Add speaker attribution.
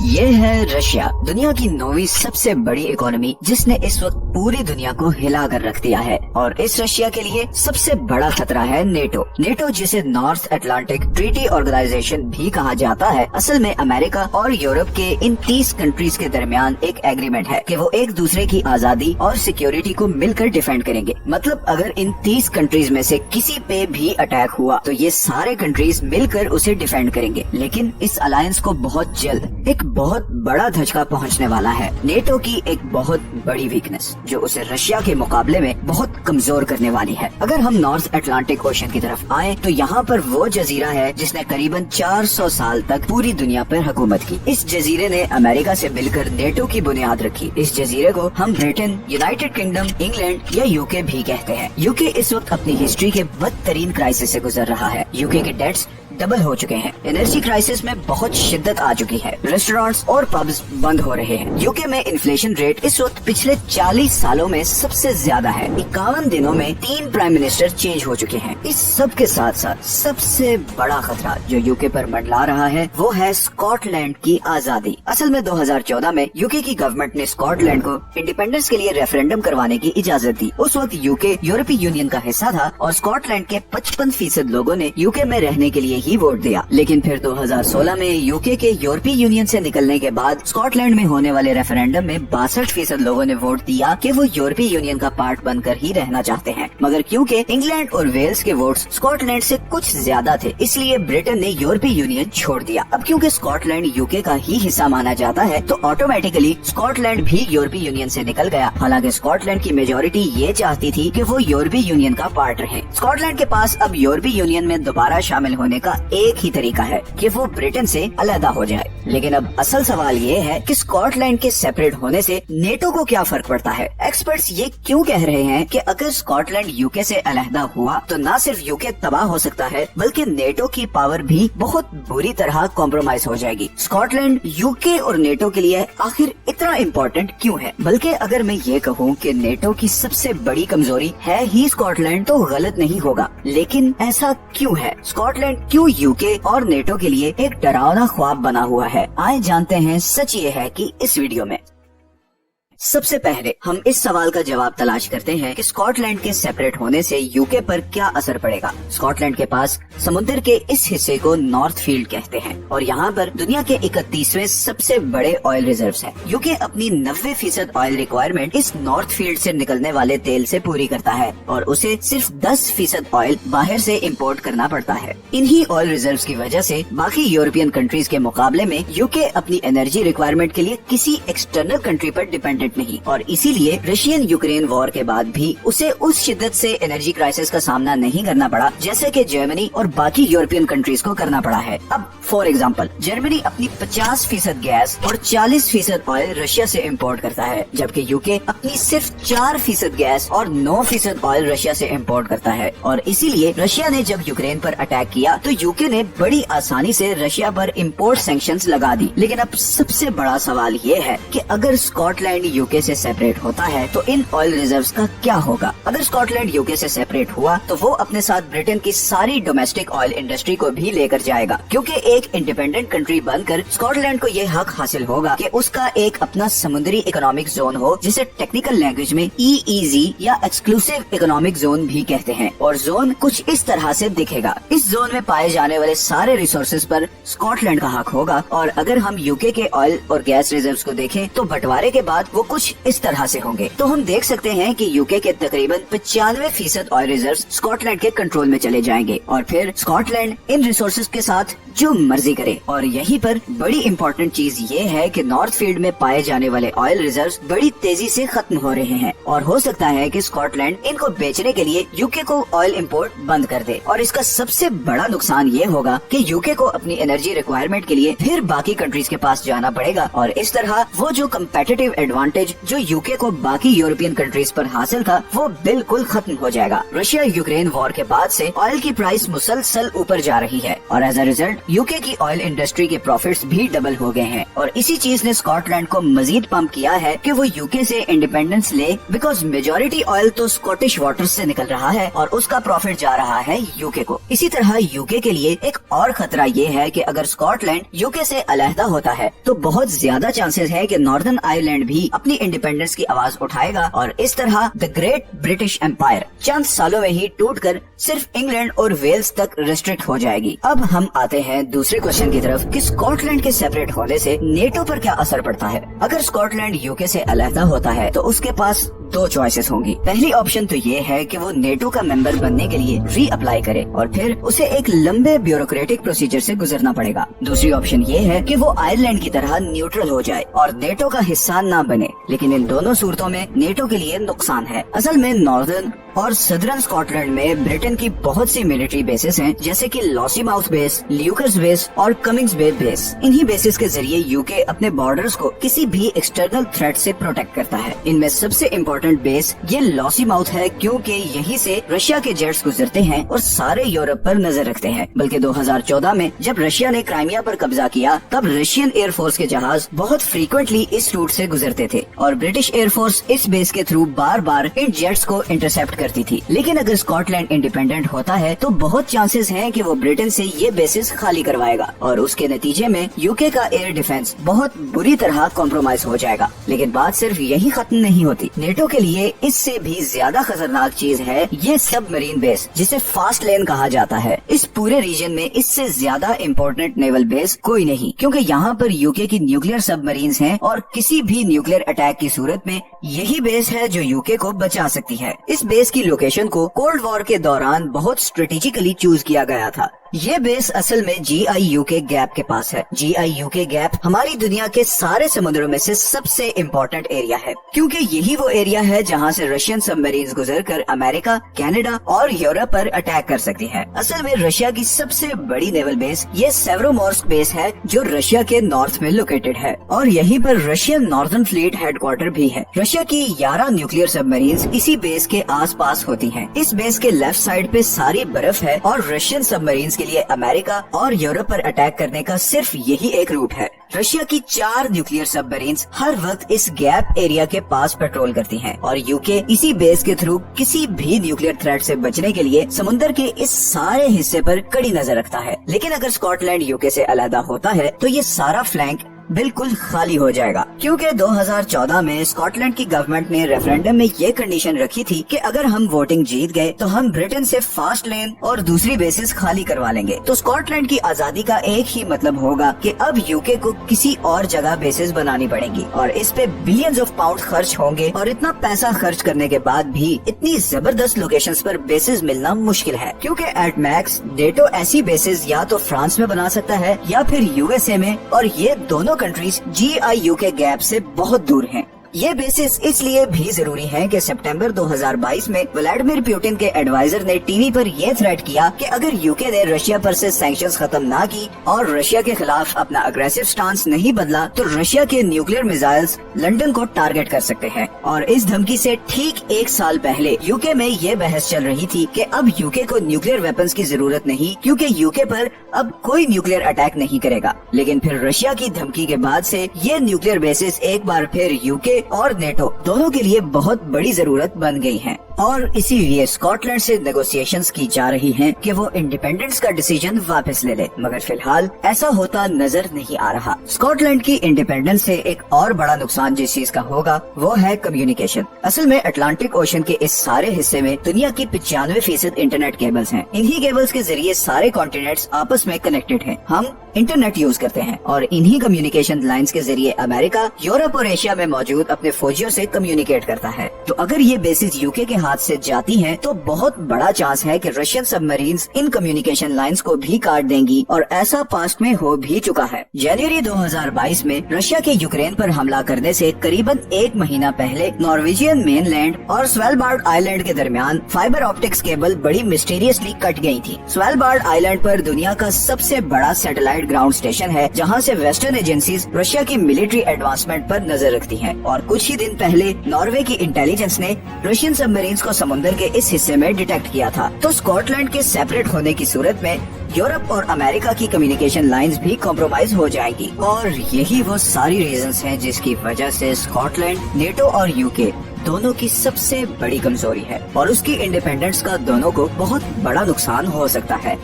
Speaker 1: ये है रशिया, दुनिया की 9वीं सबसे बड़ी इकोनॉमी, जिसने इस वक्त पूरी दुनिया को हिला कर रख दिया है। और इस रशिया के लिए सबसे बड़ा खतरा है नेटो। नेटो, जिसे नॉर्थ अटलांटिक ट्रीटी ऑर्गेनाइजेशन भी कहा जाता है, असल में अमेरिका और यूरोप के इन 30 कंट्रीज के दरमियान एक एग्रीमेंट है कि वो एक दूसरे की आजादी और सिक्योरिटी को मिलकर डिफेंड करेंगे। मतलब अगर इन 30 कंट्रीज में से किसी पे भी अटैक हुआ तो ये सारे कंट्रीज मिलकर उसे डिफेंड करेंगे। लेकिन इस अलायंस को बहुत जल्द एक बहुत बड़ा धचका पहुंचने वाला है। नेटो की एक बहुत बड़ी वीकनेस जो उसे रशिया के मुकाबले में बहुत कमजोर करने वाली है। अगर हम नॉर्थ अटलांटिक ओशन की तरफ आए तो यहाँ पर वो जजीरा है जिसने करीबन 400 साल तक पूरी दुनिया पर हुकूमत की। इस जजीरे ने अमेरिका से मिलकर नेटो की बुनियाद रखी। इस जजीरे को हम ब्रिटेन, यूनाइटेड किंगडम, इंग्लैंड या यूके भी कहते हैं। यूके इस वक्त अपनी हिस्ट्री के बदतरीन क्राइसिस से गुजर रहा है। यूके के डेट्स डबल हो चुके हैं। एनर्जी क्राइसिस में बहुत शिद्दत आ चुकी है। रेस्टोरेंट्स और पब्स बंद हो रहे हैं। यूके में इन्फ्लेशन रेट इस वक्त पिछले 40 सालों में सबसे ज्यादा है। 51 दिनों में 3 प्राइम मिनिस्टर चेंज हो चुके हैं। इस सब के साथ साथ सबसे बड़ा खतरा जो यूके पर मंडला रहा है वो है स्कॉटलैंड की आजादी। असल में 2014 में यूके की गवर्नमेंट ने स्कॉटलैंड को इंडिपेंडेंस के लिए रेफरेंडम करवाने की इजाजत दी। उस वक्त यूके यूरोपीय यूनियन का हिस्सा था और स्कॉटलैंड के 55% लोगों ने यूके में रहने के लिए ही वोट दिया। लेकिन फिर 2016 में यूके के यूरोपीय यूनियन से निकलने के बाद स्कॉटलैंड में होने वाले रेफरेंडम में 62% लोगों ने वोट दिया कि वो यूरोपीय यूनियन का पार्ट बनकर ही रहना चाहते हैं। मगर क्योंकि इंग्लैंड और वेल्स के वोट्स स्कॉटलैंड से कुछ ज्यादा थे, इसलिए ब्रिटेन ने यूरोपीय यूनियन छोड़ दिया। अब क्योंकि स्कॉटलैंड यूके का ही हिस्सा माना जाता है तो ऑटोमेटिकली स्कॉटलैंड भी यूरोपीय यूनियन से निकल गया। हालांकि स्कॉटलैंड की मेजोरिटी ये चाहती थी कि वो यूरोपीय यूनियन का पार्ट रहे। स्कॉटलैंड के पास अब यूरोपीय यूनियन में दोबारा शामिल होने का एक ही तरीका है कि वो ब्रिटेन से अलहदा हो जाए। लेकिन अब असल सवाल ये है कि स्कॉटलैंड के सेपरेट होने से नेटो को क्या फर्क पड़ता है। एक्सपर्ट्स ये क्यों कह रहे हैं कि अगर स्कॉटलैंड यूके से अलहदा हुआ तो न सिर्फ यूके तबाह हो सकता है बल्कि नेटो की पावर भी बहुत बुरी तरह कॉम्प्रोमाइज हो जाएगी। स्कॉटलैंड यूके और नेटो के लिए आखिर इतना इम्पोर्टेंट क्यों है? बल्कि अगर मैं ये कहूँ कि नेटो की सबसे बड़ी कमजोरी है ही स्कॉटलैंड तो गलत नहीं होगा। लेकिन ऐसा क्यों है? स्कॉटलैंड क्यों यूके और नेटो के लिए एक डरावना ख्वाब बना हुआ है? आइए जानते हैं। सच ये है कि इस वीडियो में सबसे पहले हम इस सवाल का जवाब तलाश करते हैं कि स्कॉटलैंड के सेपरेट होने से यूके पर क्या असर पड़ेगा। स्कॉटलैंड के पास समुद्र के इस हिस्से को नॉर्थ फील्ड कहते हैं और यहाँ पर दुनिया के 31वें सबसे बड़े ऑयल रिजर्व्स हैं। यूके अपनी 90% ऑयल रिक्वायरमेंट इस नॉर्थ फील्ड से निकलने वाले तेल से पूरी करता है और उसे सिर्फ 10% ऑयल बाहर से इम्पोर्ट करना पड़ता है। इन्हीं ऑयल रिजर्व्स की वजह से बाकी यूरोपियन कंट्रीज के मुकाबले में यूके अपनी एनर्जी रिक्वायरमेंट के लिए किसी एक्सटर्नल कंट्री पर डिपेंडेंट नहीं और इसीलिए रशियन यूक्रेन वॉर के बाद भी उसे उस शिद्दत से एनर्जी क्राइसिस का सामना नहीं करना पड़ा जैसे कि जर्मनी और बाकी यूरोपियन कंट्रीज को करना पड़ा है। अब फॉर एग्जांपल जर्मनी अपनी 50% गैस और 40% ऑयल रशिया से इंपोर्ट करता है, जबकि यूके अपनी सिर्फ 4% गैस और 9% ऑयल रशिया से इंपोर्ट करता है। और इसीलिए रशिया ने जब यूक्रेन पर अटैक किया तो यूके ने बड़ी आसानी से रशिया पर इम्पोर्ट सैंक्शंस लगा दी। लेकिन अब सबसे बड़ा सवाल ये है कि अगर स्कॉटलैंड यूके से सेपरेट होता है तो इन ऑयल रिजर्व्स का क्या होगा? अगर स्कॉटलैंड यूके से सेपरेट हुआ तो वो अपने साथ ब्रिटेन की सारी डोमेस्टिक ऑयल इंडस्ट्री को भी लेकर जाएगा, क्योंकि एक इंडिपेंडेंट कंट्री बनकर स्कॉटलैंड को ये हक हासिल होगा कि उसका एक अपना समुद्री इकोनॉमिक जोन हो, जिसे टेक्निकल लैंग्वेज में EEZ या एक्सक्लूसिव इकोनॉमिक जोन भी कहते हैं। और जोन कुछ इस तरह से दिखेगा। इस जोन में पाए जाने वाले सारे रिसोर्सेज पर स्कॉटलैंड का हक होगा। और अगर हम यूके के ऑयल और गैस रिजर्व्स को देखें तो बंटवारे के बाद वो कुछ इस तरह से होंगे। तो हम देख सकते हैं कि यूके के तकरीबन 95% ऑयल रिजर्व्स स्कॉटलैंड के कंट्रोल में चले जाएंगे और फिर स्कॉटलैंड इन रिसोर्सेज के साथ जो मर्जी करे। और यहीं पर बड़ी इम्पोर्टेंट चीज ये है कि नॉर्थ फील्ड में पाए जाने वाले ऑयल रिजर्व्स बड़ी तेजी से खत्म हो रहे हैं और हो सकता है कि स्कॉटलैंड इनको बेचने के लिए यूके को ऑयल इंपोर्ट बंद कर दे। और इसका सबसे बड़ा नुकसान ये होगा कि यूके को अपनी एनर्जी रिक्वायरमेंट के लिए फिर बाकी कंट्रीज के पास जाना पड़ेगा और इस तरह वो जो कम्पेटिटिव एडवांटेज जो यूके को बाकी यूरोपियन कंट्रीज पर हासिल था वो बिल्कुल खत्म हो जाएगा। रशिया यूक्रेन वॉर के बाद से ऑयल की प्राइस मुसलसल ऊपर जा रही है और एज अ रिजल्ट यूके की ऑयल इंडस्ट्री के प्रॉफिट्स भी डबल हो गए हैं और इसी चीज ने स्कॉटलैंड को मजीद पंप किया है कि वो यूके से इंडिपेंडेंस ले, बिकॉज मेजॉरिटी ऑयल तो स्कॉटिश वाटर्स से निकल रहा है और उसका प्रॉफिट जा रहा है यूके को। इसी तरह यूके के लिए एक और खतरा ये है कि अगर स्कॉटलैंड यूके से अलहदा होता है तो बहुत ज्यादा चांसेस है कि नॉर्दर्न आयरलैंड भी अपनी इंडिपेंडेंस की आवाज उठाएगा और इस तरह द ग्रेट ब्रिटिश एम्पायर चंद सालों में ही टूटकर सिर्फ इंग्लैंड और वेल्स तक रिस्ट्रिक्ट हो जाएगी। अब हम आते हैं दूसरे क्वेश्चन की तरफ कि स्कॉटलैंड के सेपरेट होने से नेटो पर क्या असर पड़ता है। अगर स्कॉटलैंड यूके से अलहदा होता है तो उसके पास दो चॉइसेस होंगी। पहली ऑप्शन तो ये है कि वो नेटो का मेंबर बनने के लिए री अप्लाई करे और फिर उसे एक लंबे ब्यूरोक्रेटिक प्रोसीजर से गुजरना पड़ेगा। दूसरी ऑप्शन ये है कि वो आयरलैंड की तरह न्यूट्रल हो जाए और नेटो का हिस्सा ना बने, लेकिन इन दोनों सूरतों में नेटो के लिए नुकसान है। असल में नॉर्दर्न और सदर्न स्कॉटलैंड में ब्रिटेन की बहुत सी मिलिट्री बेसेस हैं, जैसे कि लॉसीमाउथ बेस, ल्यूकर्स बेस और कमिंग्स बे बेस। इन्हीं बेसिस के जरिए यूके अपने बॉर्डर्स को किसी भी एक्सटर्नल थ्रेट से प्रोटेक्ट करता है। इनमें सबसे इम्पोर्टेंट बेस ये लॉसीमाउथ है, क्योंकि यहीं से रशिया के जेट्स गुजरते हैं और सारे यूरोप पर नजर रखते हैं। बल्कि 2014 में जब रशिया ने क्राइमिया पर कब्जा किया तब रशियन एयरफोर्स के जहाज बहुत फ्रीक्वेंटली इस रूट से गुजरते थे और ब्रिटिश एयरफोर्स इस बेस के थ्रू बार बार इन जेट्स को इंटरसेप्ट करती थी। लेकिन अगर स्कॉटलैंड इंडिपेंडेंट होता है तो बहुत चांसेस हैं कि वो ब्रिटेन से ये बेसिस खाली करवाएगा और उसके नतीजे में यूके का एयर डिफेंस बहुत बुरी तरह कॉम्प्रोमाइज हो जाएगा। लेकिन बात सिर्फ यही खत्म नहीं होती। नेटो के लिए इससे भी ज्यादा खतरनाक चीज है ये सबमरीन बेस, जिसे फास्ट लेन कहा जाता है। इस पूरे रीजन में इससे ज्यादा इम्पोर्टेंट नेवल बेस कोई नहीं, क्योंकि यहाँ पर यूके की न्यूक्लियर सबमरीन्स हैं और किसी भी न्यूक्लियर अटैक की सूरत में यही बेस है जो यूके को बचा सकती है। इस बेस की लोकेशन को कोल्ड वॉर के दौरान बहुत स्ट्रेटेजिकली चूज किया गया था। ये बेस असल में GIUK गैप के पास है। GIUK गैप हमारी दुनिया के सारे समुद्रों में से सबसे इम्पोर्टेंट एरिया है, क्योंकि यही वो एरिया है जहाँ से रशियन सबमरीन्स गुजरकर अमेरिका, कनाडा और यूरोप पर अटैक कर सकती हैं। असल में रशिया की सबसे बड़ी नेवल बेस ये सेवरोमोर्स्क बेस है, जो रशिया के नॉर्थ में लोकेटेड है और यहीं पर रशियन नॉर्दर्न फ्लीट हेडक्वार्टर भी है। रशिया की 11 न्यूक्लियर सबमरीन्स इसी बेस के आस पास होती हैं। इस बेस के लेफ्ट साइड पे सारी बर्फ है और रशियन सबमरीन्स के लिए अमेरिका और यूरोप पर अटैक करने का सिर्फ यही एक रूट है। रशिया की 4 न्यूक्लियर सबमरीन्स हर वक्त इस गैप एरिया के पास पेट्रोल करती हैं और यूके इसी बेस के थ्रू किसी भी न्यूक्लियर थ्रेट से बचने के लिए समुद्र के इस सारे हिस्से पर कड़ी नजर रखता है। लेकिन अगर स्कॉटलैंड यूके से अलग होता है तो ये सारा फ्लैंक बिल्कुल खाली हो जाएगा, क्योंकि 2014 में स्कॉटलैंड की गवर्नमेंट ने रेफरेंडम में ये कंडीशन रखी थी कि अगर हम वोटिंग जीत गए तो हम ब्रिटेन से फास्ट लेन और दूसरी बेसिस खाली करवा लेंगे। तो स्कॉटलैंड की आजादी का एक ही मतलब होगा कि अब यूके को किसी और जगह बेसिस बनानी पड़ेगी और इस पे बिलियंस ऑफ पाउंड खर्च होंगे और इतना पैसा खर्च करने के बाद भी इतनी जबरदस्त लोकेशंस पर बेसिस मिलना मुश्किल है, क्योंकि एट मैक्स नेटो ऐसी बेसिस या तो फ्रांस में बना सकता है या फिर USA में, और ये दोनों कंट्रीज GIUK गैप से बहुत दूर हैं। ये बेसिस इसलिए भी जरूरी है कि सितंबर 2022 में व्लादिमीर पुतिन के एडवाइजर ने टीवी पर यह थ्रेट किया कि अगर यूके ने रशिया पर से सैंक्शंस खत्म ना की और रशिया के खिलाफ अपना अग्रेसिव स्टांस नहीं बदला तो रशिया के न्यूक्लियर मिसाइल्स लंदन को टारगेट कर सकते हैं। और इस धमकी से ठीक 1 साल पहले यूके में ये बहस चल रही थी कि अब यूके को न्यूक्लियर वेपन्स की जरूरत नहीं, क्योंकि यूके पर अब कोई न्यूक्लियर अटैक नहीं करेगा। लेकिन फिर रशिया की धमकी के बाद से ये न्यूक्लियर बेसिस एक बार फिर यूके और नेटो दोनों के लिए बहुत बड़ी जरूरत बन गई है और इसीलिए स्कॉटलैंड से नेगोशिएशंस की जा रही हैं कि वो इंडिपेंडेंस का डिसीजन वापस ले ले, मगर फिलहाल ऐसा होता नजर नहीं आ रहा। स्कॉटलैंड की इंडिपेंडेंस से एक और बड़ा नुकसान जिस चीज का होगा वो है कम्युनिकेशन। असल में अटलांटिक ओशन के इस सारे हिस्से में दुनिया की 95% इंटरनेट केबल्स हैं। इन्हीं केबल्स के जरिए सारे कॉन्टिनेंट्स आपस में कनेक्टेड हैं। हम इंटरनेट यूज करते हैं और इन्हीं कम्युनिकेशन लाइंस के जरिए अमेरिका, यूरोप और एशिया में मौजूद अपने फौजियों से कम्युनिकेट करता है। तो अगर ये बेसिस यूके के हाथ से जाती हैं तो बहुत बड़ा चांस है कि Russian submarines in communication lines को भी काट देंगी और ऐसा पास्ट में हो भी चुका है। जनवरी 2022 में रशिया के यूक्रेन पर हमला करने से करीबन 1 महीना पहले नॉर्वेजियन मेनलैंड और स्वेलबार्ड आइलैंड के दरमियान फाइबर ऑप्टिक्स केबल बड़ी मिस्टीरियसली कट गई थी। स्वेलबार्ड आइलैंड पर दुनिया का सबसे बड़ा सैटेलाइट ग्राउंड स्टेशन है, जहाँ से वेस्टर्न एजेंसीज रशिया की मिलिट्री एडवांसमेंट पर नजर रखती हैं। और कुछ ही दिन पहले नॉर्वे की इंटेलिजेंस ने रशियन सबमरीन्स को समुद्र के इस हिस्से में डिटेक्ट किया था। तो स्कॉटलैंड के सेपरेट होने की सूरत में यूरोप और अमेरिका की कम्युनिकेशन लाइंस भी कॉम्प्रोमाइज हो जाएगी। और यही वो सारी रीजंस हैं जिसकी वजह से स्कॉटलैंड, नेटो और यूके दोनों की सबसे बड़ी कमजोरी है और उसकी इंडिपेंडेंस का दोनों को बहुत बड़ा नुकसान हो सकता है।